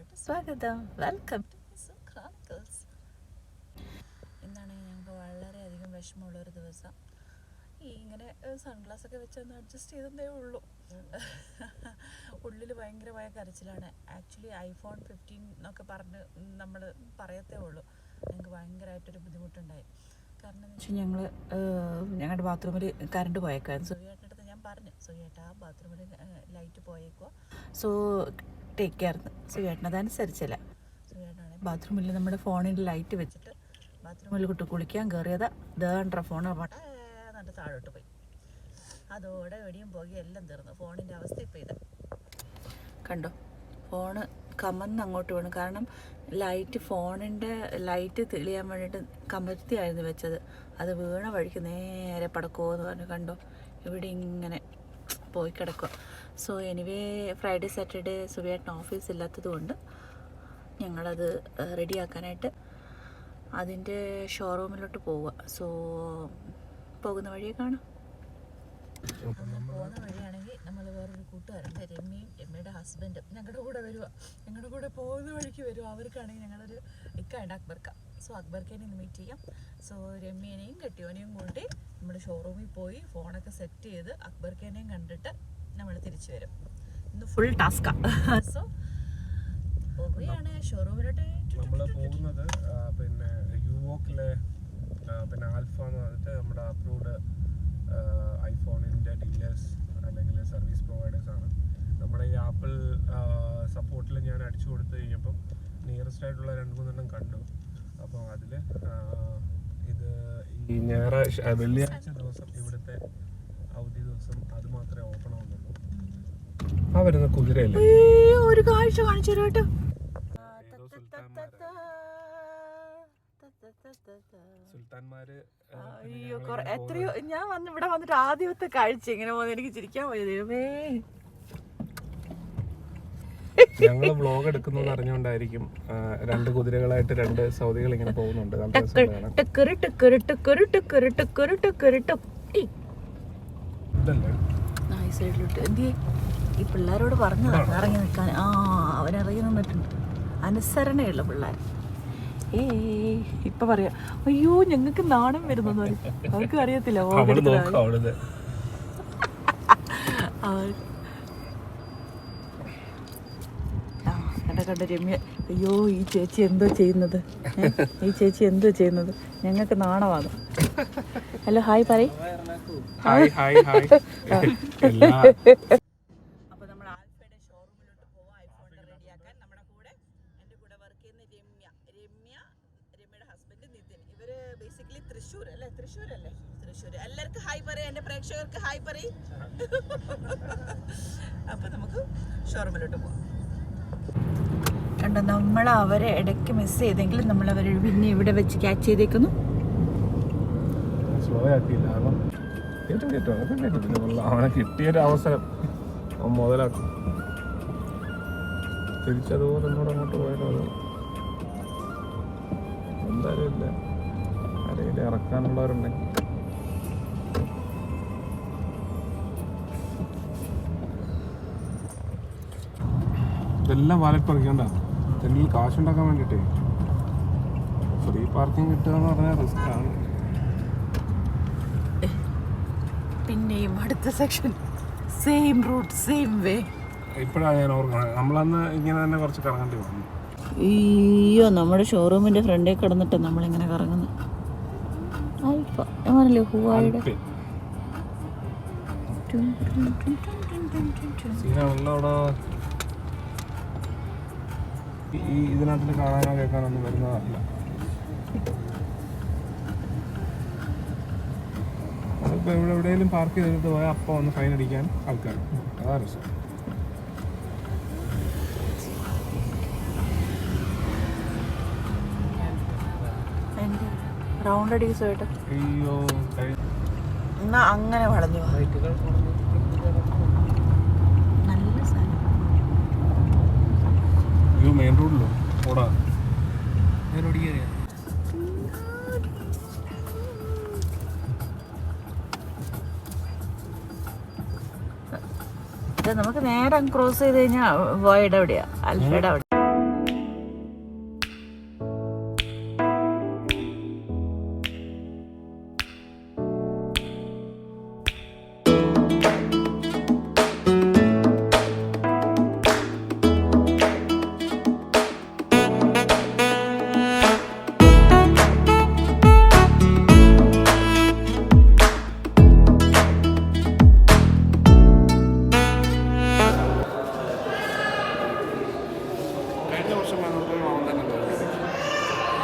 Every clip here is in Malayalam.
വീഡിയോയിലോട്ട് സ്വാഗതം. Welcome to Misu chronicles. ഇന്നാണ് ഞങ്ങൾക്ക് വളരെയധികം വിഷമമുള്ളൊരു ദിവസം. ഇങ്ങനെ സൺഗ്ലാസ് ഒക്കെ വെച്ചൊന്ന് അഡ്ജസ്റ്റ് ചെയ്തതേ ഉള്ളൂ. ഉള്ളിൽ ഭയങ്കരമായ കരച്ചിലാണ്. ആക്ച്വലി iPhone 15 എന്നൊക്കെ പറഞ്ഞ് നമ്മൾ പറയത്തേ ഉള്ളൂ. ഞങ്ങൾക്ക് ഭയങ്കരമായിട്ടൊരു ബുദ്ധിമുട്ടുണ്ടായി. കാരണം എന്ന് വെച്ചാൽ ഞങ്ങളുടെ ബാത്റൂമിൽ കറണ്ട് പോയേക്കായിരുന്നു. സുഖിയേട്ടൻ്റെ അടുത്ത് ഞാൻ പറഞ്ഞു, സുഖിയേട്ടാ ബാത്റൂമിൽ ലൈറ്റ് പോയേക്കോ, സോ ടേക്ക് കെയർ. സുഖിയേട്ടൻ അതനുസരിച്ചില്ല. സുഖിയേട്ടനാണ് ബാത്റൂമിൽ നമ്മുടെ ഫോണിൻ്റെ ലൈറ്റ് വെച്ചിട്ട് ബാത്റൂമിൽ കുളിക്കാൻ കയറിയതാ. ദേണ്ട ഫോൺ എന്നിട്ട് താഴോട്ട് പോയി. അതോടെ വെടിയും പോകുകയും എല്ലാം തീർന്നു. ഫോണിൻ്റെ അവസ്ഥ ഇപ്പോൾ ഇത് കണ്ടോ. ഫോണ് കമന്ന് അങ്ങോട്ട് വീണു. കാരണം ഫോണിൻ്റെ ലൈറ്റ് തെളിയാൻ വേണ്ടിയിട്ട് കമഴ്ത്തിയായിരുന്നു വെച്ചത്. അത് വീണ വഴിക്ക് നേരെ പടക്കുമെന്ന് പറഞ്ഞു. കണ്ടോ, ഇവിടെ ഇങ്ങനെ പോയി കിടക്കുക. സോ എനിവേ ഫ്രൈഡേ സാറ്റർഡേ സുബിയേട്ടൻ ഓഫീസ് ഇല്ലാത്തത് കൊണ്ട് ഞങ്ങളത് റെഡിയാക്കാനായിട്ട് അതിൻ്റെ ഷോറൂമിലോട്ട് പോവുക. സോ പോകുന്ന വഴിയെ കാണാം. പോകുന്ന വഴിയാണെങ്കിൽ നമ്മൾ വേറൊരു കൂട്ടുകാരുണ്ട്, രമ്യയുടെ ഹസ്ബൻഡും ഞങ്ങളുടെ കൂടെ വരുക. ഞങ്ങളുടെ കൂടെ പോകുന്ന വഴിക്ക് വരും. അവർക്കാണെങ്കിൽ ഞങ്ങളൊരു ഇക്കയുണ്ട് അക്ബർക്ക. സോ അക്ബർക്കേനെ ഇന്ന് മീറ്റ് ചെയ്യാം. സോ രമ്യനെയും കെട്ടിയോനെയും കൂട്ടി നമ്മൾ ഷോറൂമിൽ പോയി ഫോണൊക്കെ സെറ്റ് ചെയ്ത് അക്ബർക്കേനെയും കണ്ടിട്ട് നമ്മൾ തിരിച്ചു വരും. ഇന്ന് ഫുൾ ടാസ്കാണ്. സോ പോകുകയാണ് ഷോറൂമിലോട്ട്. നമ്മൾ പോകുന്നത് പിന്നെ യുവോക്കിലെ പിന്നെ ആൽഫ എന്ന് പറഞ്ഞിട്ട് നമ്മുടെ അപ്രൂവ്ഡ് ഐഫോണിൻ്റെ ഡീലേഴ്സ് അല്ലെങ്കിൽ സർവീസ് പ്രൊവൈഡേഴ്സാണ്. നമ്മുടെ ഈ ആപ്പിൾ സപ്പോർട്ടിൽ ഞാൻ അടിച്ചു കൊടുത്തു കഴിഞ്ഞപ്പം നിയറസ്റ്റ് ആയിട്ടുള്ള 2-3 കണ്ടു. അപ്പോൾ അതിൽ ഇത് ഈ ഞായറാഴ്ച വെള്ളിയാഴ്ച ദിവസം ഇവിടുത്തെ അവധി ദിവസം അത് മാത്രമേ ഓപ്പൺ ആവുന്നുള്ളൂ. ആ വരുന്ന കുതിരയല്ലേ ഒരു കാഴ്ച കാണിച്ചു കേട്ടോ. സുൽത്താൻമാര് അയ്യോ എത്രയോ ഞാൻ ഇവിടെ വന്നിട്ട് ആദ്യത്തെ കാഴ്ച ഇങ്ങനെ പോകുന്നത് എനിക്ക് ചിരിക്കാൻ പോയത്. ഞങ്ങള് വ്ലോഗ് എടുക്കുന്നു അറിഞ്ഞുകൊണ്ടായിരിക്കും 2 കുതിരകളായിട്ട് 2 സൗദികൾ ഇങ്ങനെ പോകുന്നുണ്ട്. ഈ പിള്ളേരോട് പറഞ്ഞതാണ് ഇറങ്ങി നിൽക്കാൻ. അവനിറങ്ങി നിന്നിട്ടുണ്ട്. അനുസരണയുള്ള പിള്ളേർ. ഇപ്പൊ പറയാ അയ്യോ ഞങ്ങൾക്ക് നാണം വരുന്നെന്ന് പറയും. അവർക്ക് അറിയത്തില്ല. കണ്ട രമ്യ, അയ്യോ ഈ ചേച്ചി എന്തോ ചെയ്യുന്നത്, ഞങ്ങൾക്ക് നാണമാണ്. ഹലോ ഹായ് പറയ്. അപ്പൊ നമ്മൾ ആൽഫയുടെ ഷോറൂമിലോട്ട് പോവാം ഐഫോണിന്റെ റെഡിയാക്കാൻ. നമ്മുടെ കൂടെ എൻ്റെ കൂടെ വർക്ക് ചെയ്യുന്ന രമ്യയുടെ ഹസ്ബൻഡ് നിതിൻ. ഇവര് ബേസിക്കലി തൃശ്ശൂർ അല്ലേ? തൃശ്ശൂർ. എല്ലാവർക്കും ഹായ് പറയും. എൻ്റെ പ്രേക്ഷകർക്ക് ഹായ് പറയും. അപ്പൊ നമുക്ക് ഷോറൂമിലോട്ട് പോവാം. കണ്ടോ, നമ്മൾ അവരെ ഇടയ്ക്ക് മിസ് ചെയ്തെങ്കിലും നമ്മൾ അവരെ പിന്നെ ഇവിടെ വെച്ച് ക്യാച്ച് ചെയ്തേക്കുന്നു. അവനെ കിട്ടിയൊരു അവസരം മുതലാക്കും. തിരിച്ചതുപോലെ എന്നോട് അങ്ങോട്ട് പോയാലോ എന്തായാലും ഇല്ല. ആരെങ്കിലും ഇറക്കാനുള്ളവരുണ്ടെങ്കിൽ ഇതെല്ലാം വാലറ്റ് പറിക്കണ്ട. ഇതിൽ കാശുണ്ടാക്കാൻ വേണ്ടിയിട്ടേ ഫ്രീ പാർക്കിംഗ് കിട്ടുക എന്ന് പറഞ്ഞാൽ റിസ്ക് ആണ്. പിന്നെയും അടുത്ത section same route same way. ഇപ്പോഴാണ് ഞാൻ ഓർക്കണം, നമ്മളന്ന് ഇങ്ങനെ തന്നെ കുറച്ച് കറങ്ങേണ്ടി വന്നു. അയ്യോ നമ്മുടെ ഷോറൂമിന്റെ ഫ്രണ്ടിൽ കിടന്നിട്ട് നമ്മളിങ്ങനെ കറങ്ങുന്നു. ഈ ഇതിനകത്ത് കാണാനോ കേൾക്കാനോ ഒന്നും വരുന്നതല്ല. അതിപ്പോൾ എവിടെയെങ്കിലും പാർക്ക് ചെയ്തിട്ട് പോയാൽ അപ്പം വന്ന് ഫൈൻ അടിക്കാൻ ആൾക്കാർ. അതാ രസം. റൗണ്ട് അടിക്കുക കേട്ടോ. അയ്യോ എന്നാ അങ്ങനെ വളഞ്ഞു നല്ല സാധനം. മെയിൻ റോഡിലോ ഓടാ റോഡ് കയറിയാ നമുക്ക് നേരെ ക്രോസ് ചെയ്ത് കഴിഞ്ഞാൽ വോയുടെ അവിടെയാ, ആൽഫയുടെ അവിടെ.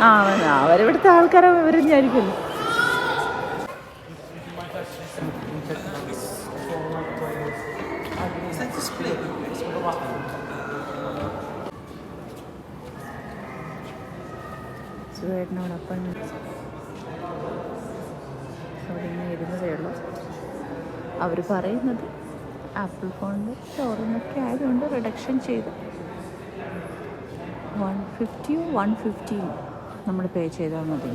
ആ അവരിവിടുത്തെ ആൾക്കാരെ വിവരിഞ്ഞായിരിക്കുമല്ലോ. സുഖേട്ടനോട് അപ്പോയിൻമെൻറ്റ് അവിടെ ഇങ്ങനെ ഇരുന്നതേ ഉള്ളൂ. അവർ പറയുന്നത് ആപ്പിൾ ഫോണിൻ്റെ ഷോറൂമൊക്കെ ആയതുകൊണ്ട് റിഡക്ഷൻ ചെയ്ത് 150 115 നമ്മൾ പേ ചെയ്താൽ മതി.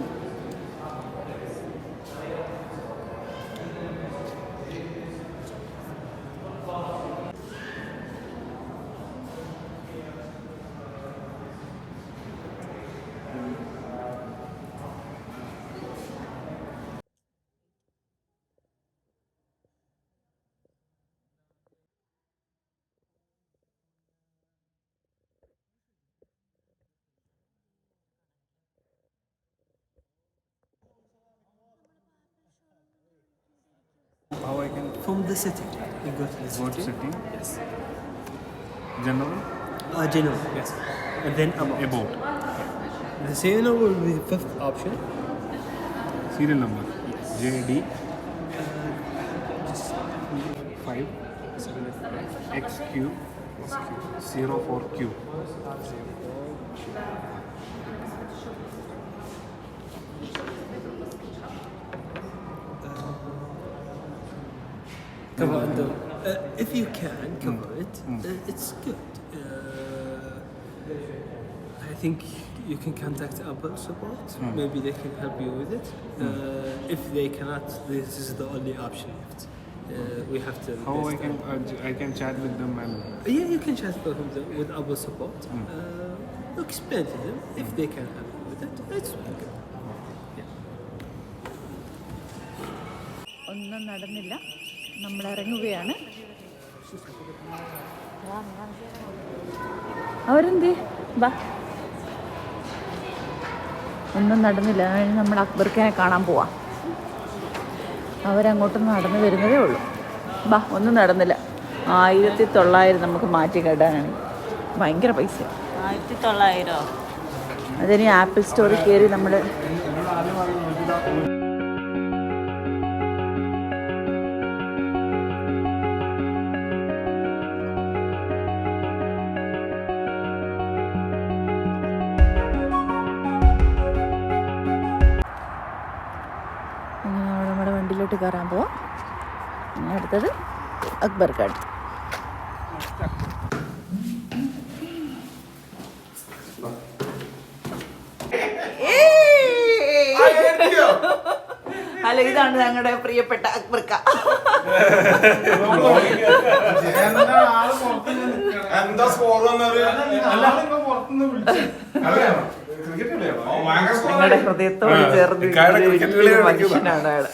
How I can From the city, you go to the go to city. city? Yes. General? General, yes. And then about. The serial will be the fifth option. Serial number? Yes. JD 5 XQ 04Q. Cover the, if you can cover it, it's good. I think you can contact Apple support. Maybe they can help you with it. If they cannot, this is the only option left. We have to. How I can chat with them and Yeah, you can chat with Apple support. Explain to them if they can help you with it. It's good. ഒന്നും നടന്നില്ല. നമ്മൾ ഇറങ്ങുകയാണ്. അവരെന്തേ ബാ ഒന്നും നടന്നില്ല. നമ്മൾ അക്ബർഖാനെ കാണാൻ പോവാം. അവരങ്ങോട്ട് നടന്നു വരുന്നതേ ഉള്ളൂ. ബാ ഒന്നും നടന്നില്ല. 1900 നമുക്ക് മാറ്റി കേട്ടാനാണ്. ഭയങ്കര പൈസ. 1900 അതിന് ആപ്പിൾ സ്റ്റോറിൽ കയറി നമ്മൾ നമ്മുടെ വണ്ടിയിലോട്ട് കയറാൻ പോവാം. അടുത്തത് അക്ബർഘാട്ട്. ഹലോ, ഇതാണ് ഞങ്ങളുടെ പ്രിയപ്പെട്ട അക്ബർക്ക. ഞങ്ങളുടെ ഹൃദയത്തോട് ചേർന്ന് മനുഷ്യനാണ് അയാള്.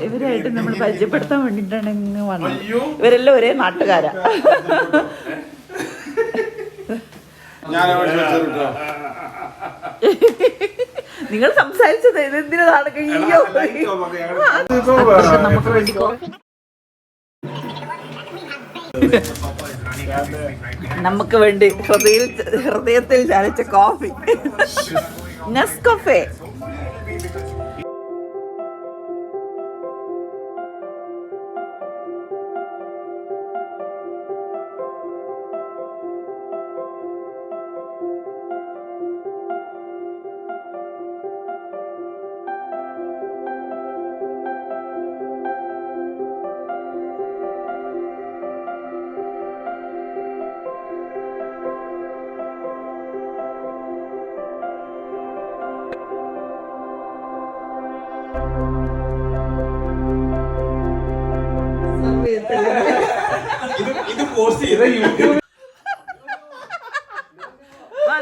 ഇവരായിട്ട് നമ്മൾ പരിചയപ്പെടുത്താൻ വേണ്ടിട്ടാണ് ഇങ്ങ് വന്നത്. ഇവരെല്ലാം ഒരേ നാട്ടുകാരാ. നിങ്ങൾ സംസാരിച്ചത് ഇതെന്തിനാണ്? നമുക്ക് വേണ്ടി നമുക്ക് വേണ്ടി ഹൃദയത്തിൽ ചാലിച്ച കോഫി നെസ്കഫേ.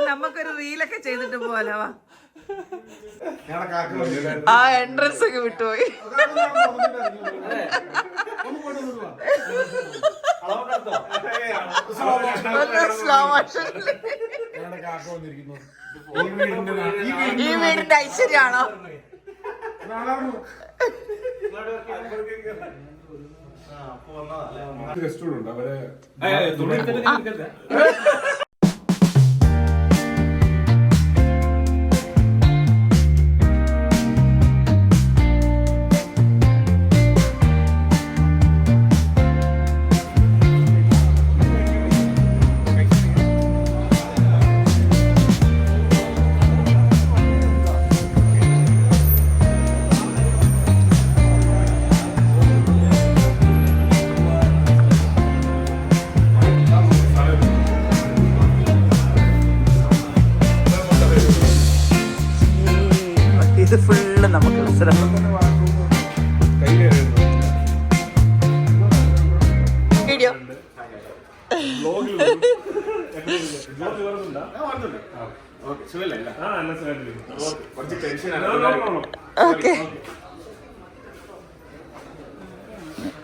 നമുക്കൊരു റീലൊക്കെ ചെയ്തിട്ട് പോലെ വാ. ആ എൻട്രൻസ് ഒക്കെ വിട്ടുപോയി. ഈ വീടിന്റെ ഐശ്വര്യാണോ? ഗസ്റ്റുകളുണ്ട് അവരെ ഇത് ഫുള്ള് നമുക്ക് സ്ഥലം വീഡിയോ ഓക്കെ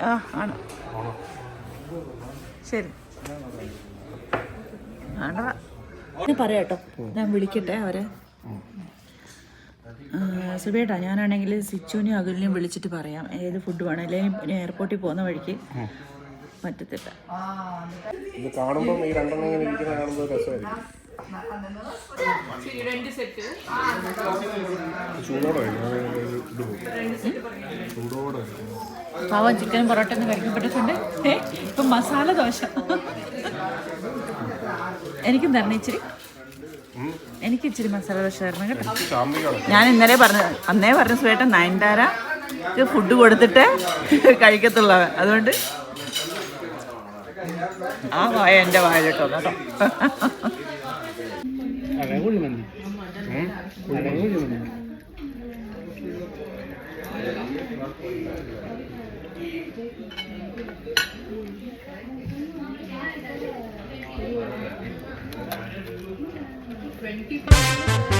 ആ ആണ് ശരി ആണോ പറയാട്ടോ ഞാൻ വിളിക്കട്ടെ അവരെ സുബേട്ടാ ഞാനാണെങ്കിൽ സിച്ചുവിനെയും അഖിലിനെയും വിളിച്ചിട്ട് പറയാം ഏത് ഫുഡ് വേണം അല്ലെങ്കിൽ എയർപോർട്ടിൽ പോകുന്ന വഴിക്ക് പറ്റത്തില്ല ഇത് കാണുമ്പോൾ ഈ രണ്ടെണ്ണം ഇങ്ങനെ ഇരിക്കുന്ന കാണുമ്പോൾ രസമായിരിക്കും പാവം ചിക്കനും പൊറോട്ട ഒന്നും കഴിക്കപ്പെട്ടിട്ടുണ്ട് ഇപ്പം മസാല ദോശ എനിക്കും തരണം ഇച്ചിരി എനിക്ക് ഇച്ചിരി മസാല ദോശ തരണം കേട്ടോ ഞാൻ ഇന്നലെ അന്നേ പറഞ്ഞു സുഖമായിട്ട് 9 ഫുഡ് കൊടുത്തിട്ട് കഴിക്കത്തുള്ള അതുകൊണ്ട് ആ വായ എൻ്റെ വായിലിട്ടോ കേട്ടോ $20